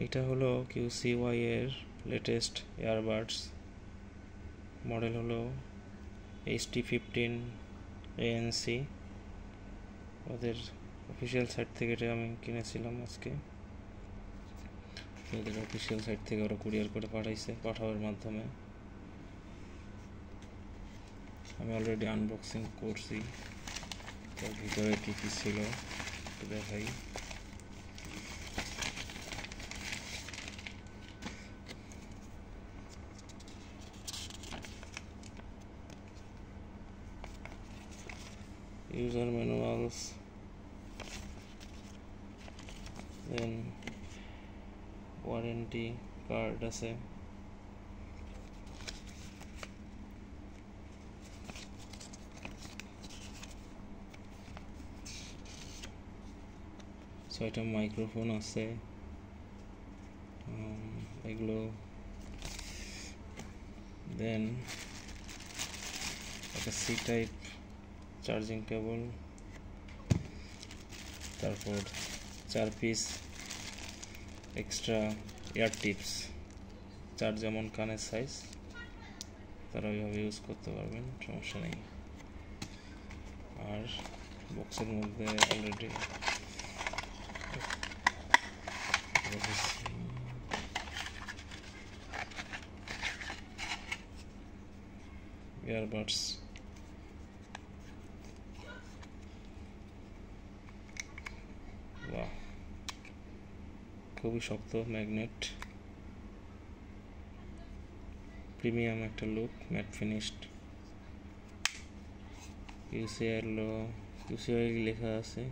এটা হলো QCY এর লেটেস্ট ইয়ারবাডস, মডেল হলো HT15 ANC। ওদের অফিসিয়াল সাইট থেকে এটা আমি কিনেছিলাম আজকে। ওদের অফিসিয়াল সাইট থেকে ওরা কুরিয়ার করে পাঠাওয়ার মাধ্যমে। আমি অলরেডি আনবক্সিং করছি, তার ভিতরে কী কী ছিল একটু দেখাই। ইউজার ম্যানুয়ালস, দেন ওয়ারেন্টি কার্ড আছে, ছয়টা মাইক্রোফোন আছে, এগুলো, দেন একটা সি টাইপ চার্জিং কেবল, তারপর 4 পিস এক্সট্রা এয়ার টিপস, যার যেমন কানের সাইজ তারা ওইভাবে ইউজ করতে পারবেন, সমস্যা নেই। আর বক্সের মধ্যে অলরেডি ইয়ারবাডস, বাহ খুবই শক্ত ম্যাগনেট, প্রিমিয়াম একটা লুক, ম্যাট ফিনিশড। QCI লেখা আছে।